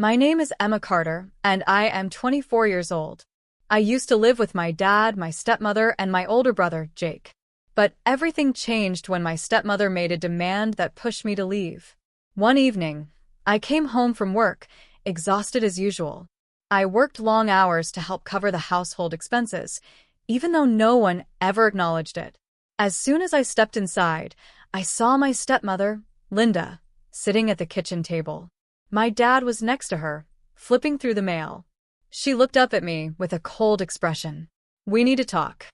My name is Emma Carter, and I am 24 years old. I used to live with my dad, my stepmother, and my older brother, Jake. But everything changed when my stepmother made a demand that pushed me to leave. One evening, I came home from work, exhausted as usual. I worked long hours to help cover the household expenses, even though no one ever acknowledged it. As soon as I stepped inside, I saw my stepmother, Linda, sitting at the kitchen table. My dad was next to her, flipping through the mail. She looked up at me with a cold expression. "We need to talk."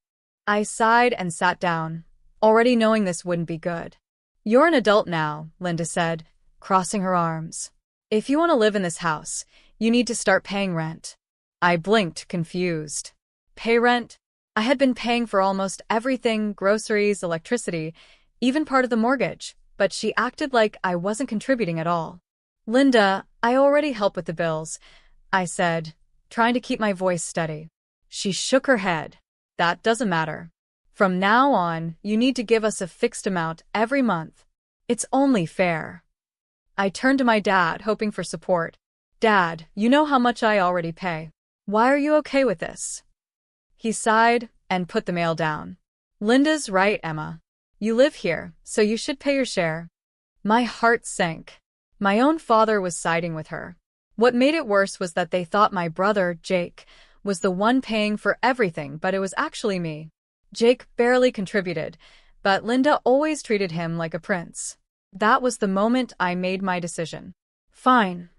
I sighed and sat down, already knowing this wouldn't be good. "You're an adult now," Linda said, crossing her arms. "If you want to live in this house, you need to start paying rent." I blinked, confused. Pay rent? I had been paying for almost everything, groceries, electricity, even part of the mortgage, but she acted like I wasn't contributing at all. "Linda, I already help with the bills," I said, trying to keep my voice steady. She shook her head. "That doesn't matter. From now on, you need to give us a fixed amount every month. It's only fair." I turned to my dad, hoping for support. "Dad, you know how much I already pay. Why are you okay with this?" He sighed and put the mail down. "Linda's right, Emma. You live here, so you should pay your share." My heart sank. My own father was siding with her. What made it worse was that they thought my brother, Jake, was the one paying for everything, but it was actually me. Jake barely contributed, but Linda always treated him like a prince. That was the moment I made my decision. "Fine,"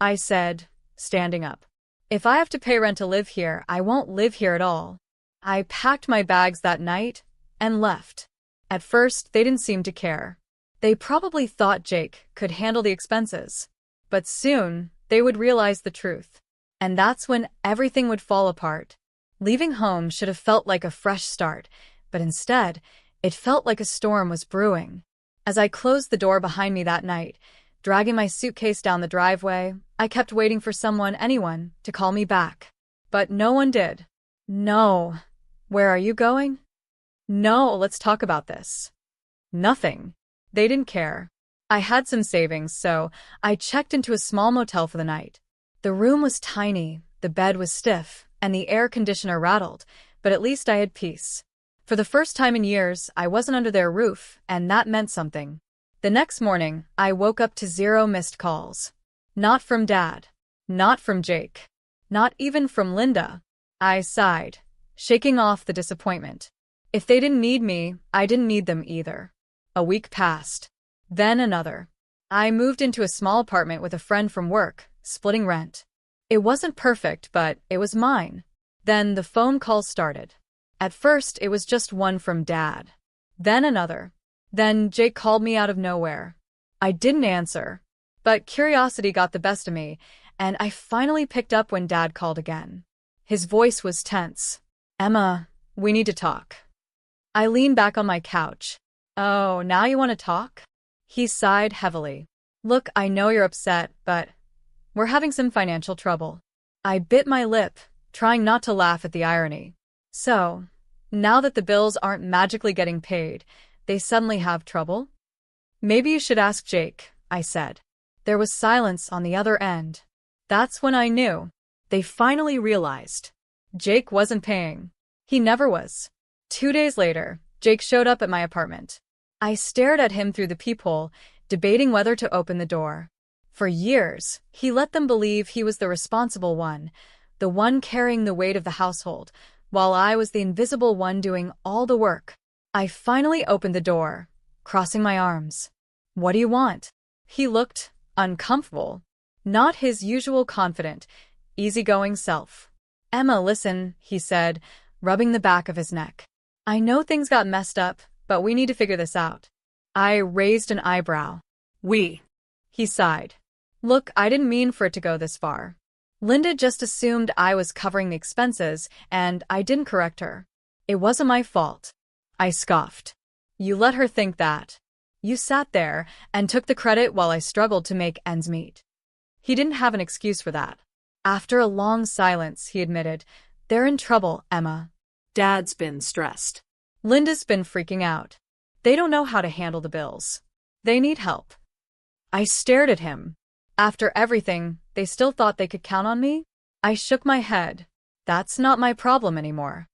I said, standing up. "If I have to pay rent to live here, I won't live here at all." I packed my bags that night and left. At first, they didn't seem to care. They probably thought Jake could handle the expenses. But soon, they would realize the truth. And that's when everything would fall apart. Leaving home should have felt like a fresh start, but instead, it felt like a storm was brewing. As I closed the door behind me that night, dragging my suitcase down the driveway, I kept waiting for anyone, to call me back. But no one did. "No." "Where are you going?" "No, let's talk about this." Nothing. They didn't care. I had some savings, so I checked into a small motel for the night. The room was tiny, the bed was stiff, and the air conditioner rattled, but at least I had peace. For the first time in years, I wasn't under their roof, and that meant something. The next morning, I woke up to 0 missed calls. Not from Dad. Not from Jake. Not even from Linda. I sighed, shaking off the disappointment. If they didn't need me, I didn't need them either. A week passed. Then another. I moved into a small apartment with a friend from work, splitting rent. It wasn't perfect, but it was mine. Then the phone calls started. At first, it was just one from Dad. Then another. Then Jake called me out of nowhere. I didn't answer. But curiosity got the best of me, and I finally picked up when Dad called again. His voice was tense. "Emma, we need to talk." I leaned back on my couch. "Oh, now you want to talk?" He sighed heavily. "Look, I know you're upset, but we're having some financial trouble." I bit my lip, trying not to laugh at the irony. "So, now that the bills aren't magically getting paid, they suddenly have trouble?" "Maybe you should ask Jake," I said. There was silence on the other end. That's when I knew. They finally realized. Jake wasn't paying. He never was. 2 days later, Jake showed up at my apartment. I stared at him through the peephole, debating whether to open the door. For years, he let them believe he was the responsible one, the one carrying the weight of the household, while I was the invisible one doing all the work. I finally opened the door, crossing my arms. "What do you want?" He looked uncomfortable, not his usual confident, easygoing self. "Emma, listen," he said, rubbing the back of his neck. "I know things got messed up, but we need to figure this out." I raised an eyebrow. "We?" He sighed. "Look, I didn't mean for it to go this far. Linda just assumed I was covering the expenses, and I didn't correct her. It wasn't my fault." I scoffed. "You let her think that. You sat there and took the credit while I struggled to make ends meet." He didn't have an excuse for that. After a long silence, he admitted, "They're in trouble, Emma. Dad's been stressed. Linda's been freaking out. They don't know how to handle the bills. They need help." I stared at him. After everything, they still thought they could count on me? I shook my head. That's not my problem anymore.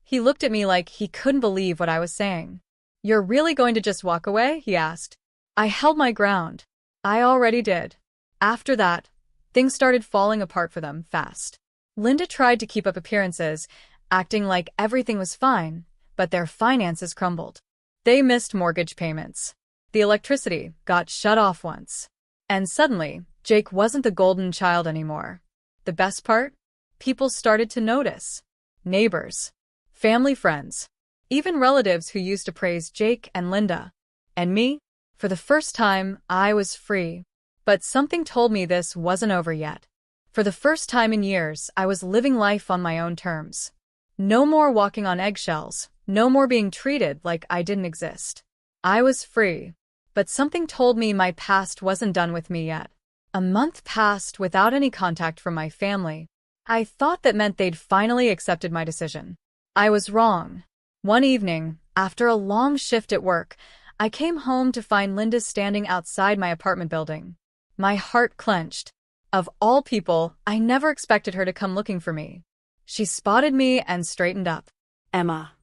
He looked at me like he couldn't believe what I was saying. You're really going to just walk away? He asked. I held my ground. I already did. After that, things started falling apart for them fast. Linda tried to keep up appearances, acting like everything was fine, but their finances crumbled. They missed mortgage payments. The electricity got shut off once. And suddenly, Jake wasn't the golden child anymore. The best part? People started to notice. Neighbors, family friends, even relatives who used to praise Jake and Linda. And me? For the first time, I was free. But something told me this wasn't over yet. For the first time in years, I was living life on my own terms. No more walking on eggshells, no more being treated like I didn't exist. I was free. But something told me my past wasn't done with me yet. A month passed without any contact from my family. I thought that meant they'd finally accepted my decision. I was wrong. One evening, after a long shift at work, I came home to find Linda standing outside my apartment building. My heart clenched. Of all people, I never expected her to come looking for me. She spotted me and straightened up. Emma.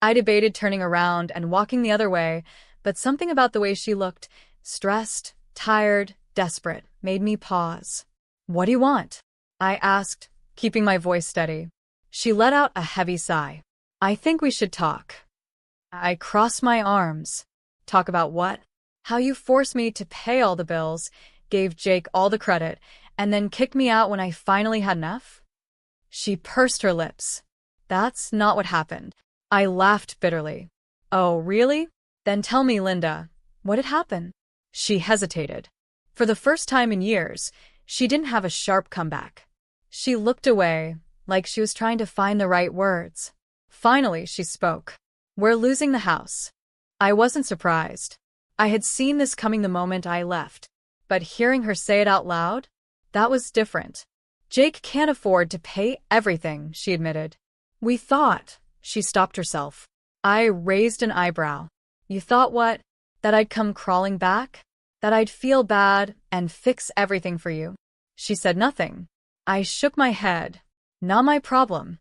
I debated turning around and walking the other way, but something about the way she looked, stressed, tired, desperate, made me pause. What do you want? I asked, keeping my voice steady. She let out a heavy sigh. I think we should talk. I crossed my arms. Talk about what? How you forced me to pay all the bills, gave Jake all the credit, and then kicked me out when I finally had enough? She pursed her lips. That's not what happened. I laughed bitterly. Oh, really? Then tell me, Linda, what had happened? She hesitated. For the first time in years, she didn't have a sharp comeback. She looked away, like she was trying to find the right words. Finally, she spoke. We're losing the house. I wasn't surprised. I had seen this coming the moment I left. But hearing her say it out loud, that was different. Jake can't afford to pay everything, she admitted. We thought. She stopped herself. I raised an eyebrow. You thought what? That I'd come crawling back? That I'd feel bad and fix everything for you? She said nothing. I shook my head. Not my problem.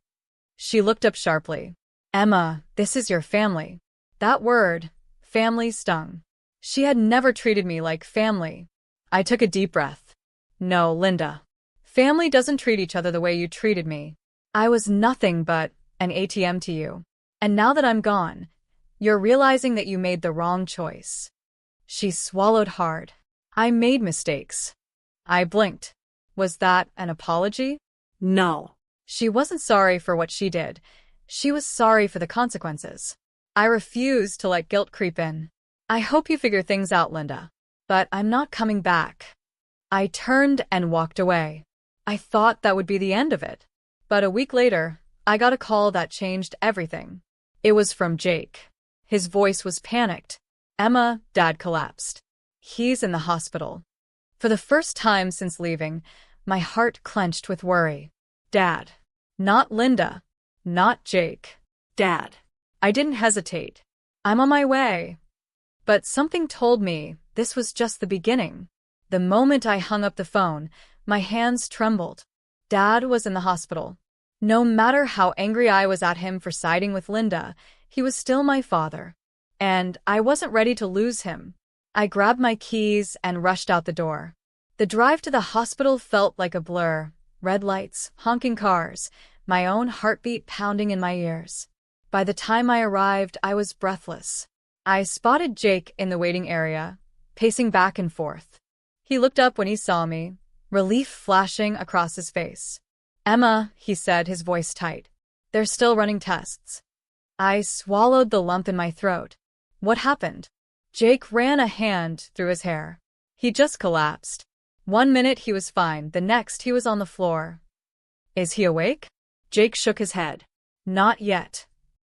She looked up sharply. Emma, this is your family. That word, family, stung. She had never treated me like family. I took a deep breath. No, Linda. Family doesn't treat each other the way you treated me. I was nothing but an ATM to you. And now that I'm gone, you're realizing that you made the wrong choice. She swallowed hard. I made mistakes. I blinked. Was that an apology? No. She wasn't sorry for what she did. She was sorry for the consequences. I refused to let guilt creep in. I hope you figure things out, Linda. But I'm not coming back. I turned and walked away. I thought that would be the end of it. But a week later, I got a call that changed everything. It was from Jake. His voice was panicked. Emma, Dad collapsed. He's in the hospital. For the first time since leaving, my heart clenched with worry. Dad. Not Linda. Not Jake. Dad. I didn't hesitate. I'm on my way. But something told me this was just the beginning. The moment I hung up the phone, my hands trembled. Dad was in the hospital. No matter how angry I was at him for siding with Linda, he was still my father. And I wasn't ready to lose him. I grabbed my keys and rushed out the door. The drive to the hospital felt like a blur. Red lights, honking cars, my own heartbeat pounding in my ears. By the time I arrived, I was breathless. I spotted Jake in the waiting area, pacing back and forth. He looked up when he saw me, relief flashing across his face. Emma, he said, his voice tight. They're still running tests. I swallowed the lump in my throat. What happened? Jake ran a hand through his hair. He just collapsed. 1 minute he was fine, the next he was on the floor. Is he awake? Jake shook his head. Not yet.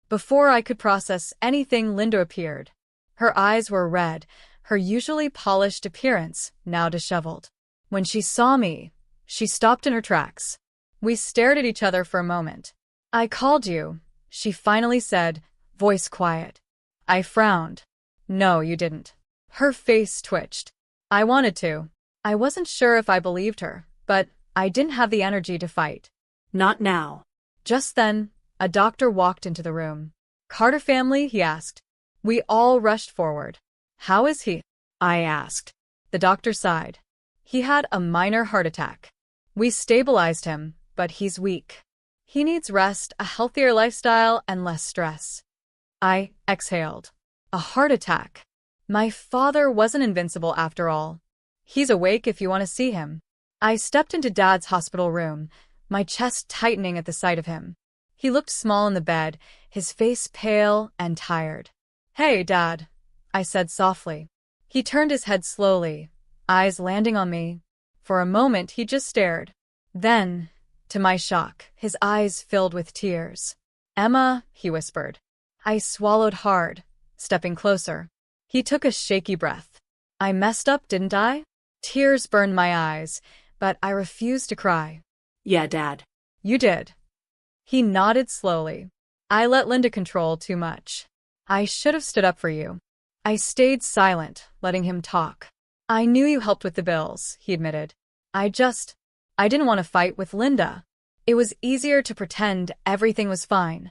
Before I could process anything, Linda appeared. Her eyes were red, her usually polished appearance now disheveled. When she saw me, she stopped in her tracks. We stared at each other for a moment. I called you, she finally said, voice quiet. I frowned. No, you didn't. Her face twitched. I wanted to. I wasn't sure if I believed her, but I didn't have the energy to fight. Not now. Just then, a doctor walked into the room. Carter family, he asked. We all rushed forward. How is he? I asked. The doctor sighed. He had a minor heart attack. We stabilized him, but he's weak. He needs rest, a healthier lifestyle, and less stress. I exhaled. A heart attack. My father wasn't invincible after all. He's awake if you want to see him. I stepped into Dad's hospital room, my chest tightening at the sight of him. He looked small in the bed, his face pale and tired. Hey, Dad, I said softly. He turned his head slowly, eyes landing on me. For a moment, he just stared. Then, to my shock, his eyes filled with tears. Emma, he whispered. I swallowed hard, stepping closer. He took a shaky breath. I messed up, didn't I? Tears burned my eyes, but I refused to cry. Yeah, Dad. You did. He nodded slowly. I let Linda control too much. I should have stood up for you. I stayed silent, letting him talk. I knew you helped with the bills, he admitted. I didn't want to fight with Linda. It was easier to pretend everything was fine.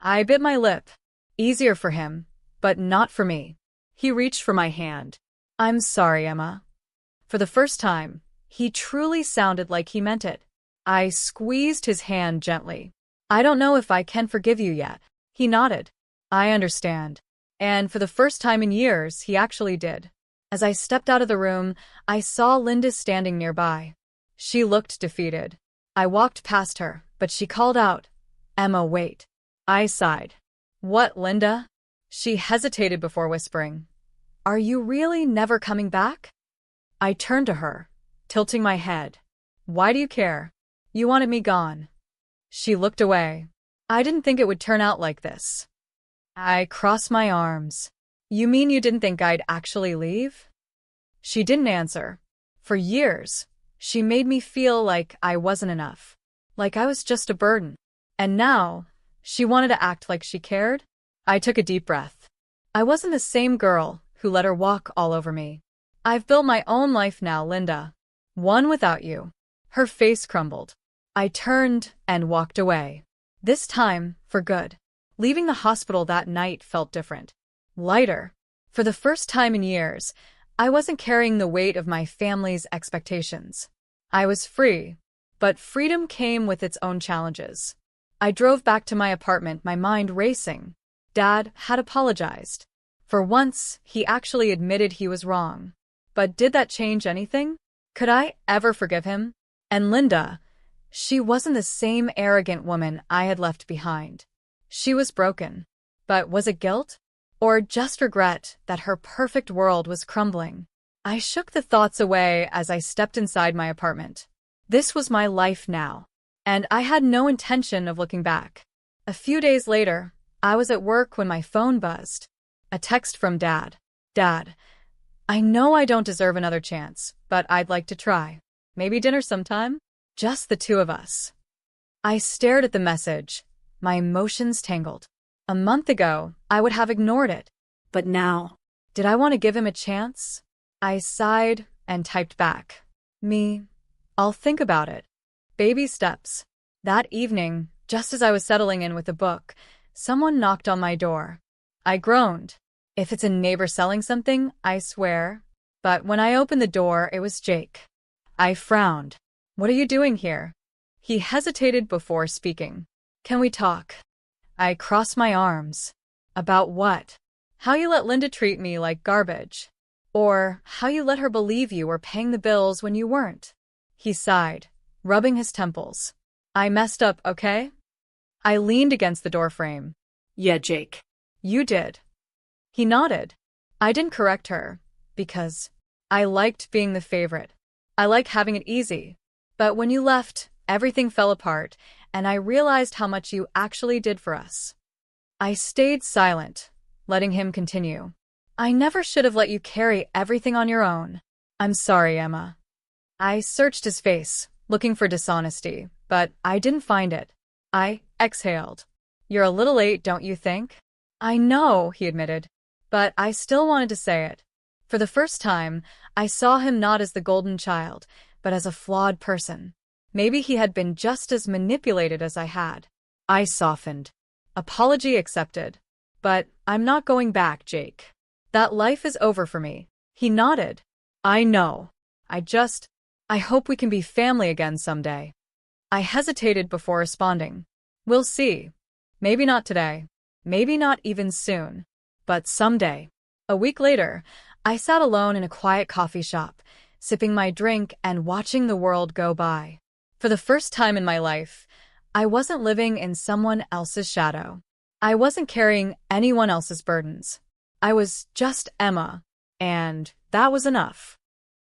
I bit my lip. Easier for him, but not for me. He reached for my hand. I'm sorry, Emma. For the first time, he truly sounded like he meant it. I squeezed his hand gently. I don't know if I can forgive you yet. He nodded. I understand. And for the first time in years, he actually did. As I stepped out of the room, I saw Linda standing nearby. She looked defeated. I walked past her, but she called out, Emma, wait. I sighed. What, Linda? She hesitated before whispering, Are you really never coming back? I turned to her, tilting my head. Why do you care? You wanted me gone. She looked away. I didn't think it would turn out like this. I crossed my arms. You mean you didn't think I'd actually leave? She didn't answer. For years, she made me feel like I wasn't enough, like I was just a burden. And now, she wanted to act like she cared? I took a deep breath. I wasn't the same girl who let her walk all over me. I've built my own life now, Linda. One without you. Her face crumbled. I turned and walked away. This time, for good. Leaving the hospital that night felt different. Lighter. For the first time in years, I wasn't carrying the weight of my family's expectations. I was free, but freedom came with its own challenges. I drove back to my apartment, my mind racing. Dad had apologized. For once, he actually admitted he was wrong. But did that change anything? Could I ever forgive him? And Linda, she wasn't the same arrogant woman I had left behind. She was broken. But was it guilt? Or just regret that her perfect world was crumbling? I shook the thoughts away as I stepped inside my apartment. This was my life now, and I had no intention of looking back. A few days later, I was at work when my phone buzzed. A text from Dad. Dad, I know I don't deserve another chance, but I'd like to try. Maybe dinner sometime? Just the two of us. I stared at the message, my emotions tangled. A month ago, I would have ignored it. But now, did I want to give him a chance? I sighed and typed back. I'll think about it. Baby steps. That evening, just as I was settling in with a book, someone knocked on my door. I groaned. If it's a neighbor selling something, I swear. But when I opened the door, it was Jake. I frowned. What are you doing here? He hesitated before speaking. Can we talk? I crossed my arms. About what? How you let Linda treat me like garbage. Or how you let her believe you were paying the bills when you weren't. He sighed, rubbing his temples. I messed up, okay? I leaned against the doorframe. Yeah, Jake. You did. He nodded. I didn't correct her, because I liked being the favorite. I like having it easy. But when you left, everything fell apart, and I realized how much you actually did for us. I stayed silent, letting him continue. I never should have let you carry everything on your own. I'm sorry, Emma. I searched his face, looking for dishonesty, but I didn't find it. I exhaled. You're a little late, don't you think? I know, he admitted, but I still wanted to say it. For the first time, I saw him not as the golden child, but as a flawed person. Maybe he had been just as manipulated as I had. I softened. Apology accepted. But I'm not going back, Jake. That life is over for me. He nodded. I know. I hope we can be family again someday. I hesitated before responding. We'll see. Maybe not today. Maybe not even soon. But someday. A week later, I sat alone in a quiet coffee shop, sipping my drink and watching the world go by. For the first time in my life, I wasn't living in someone else's shadow. I wasn't carrying anyone else's burdens. I was just Emma, and that was enough.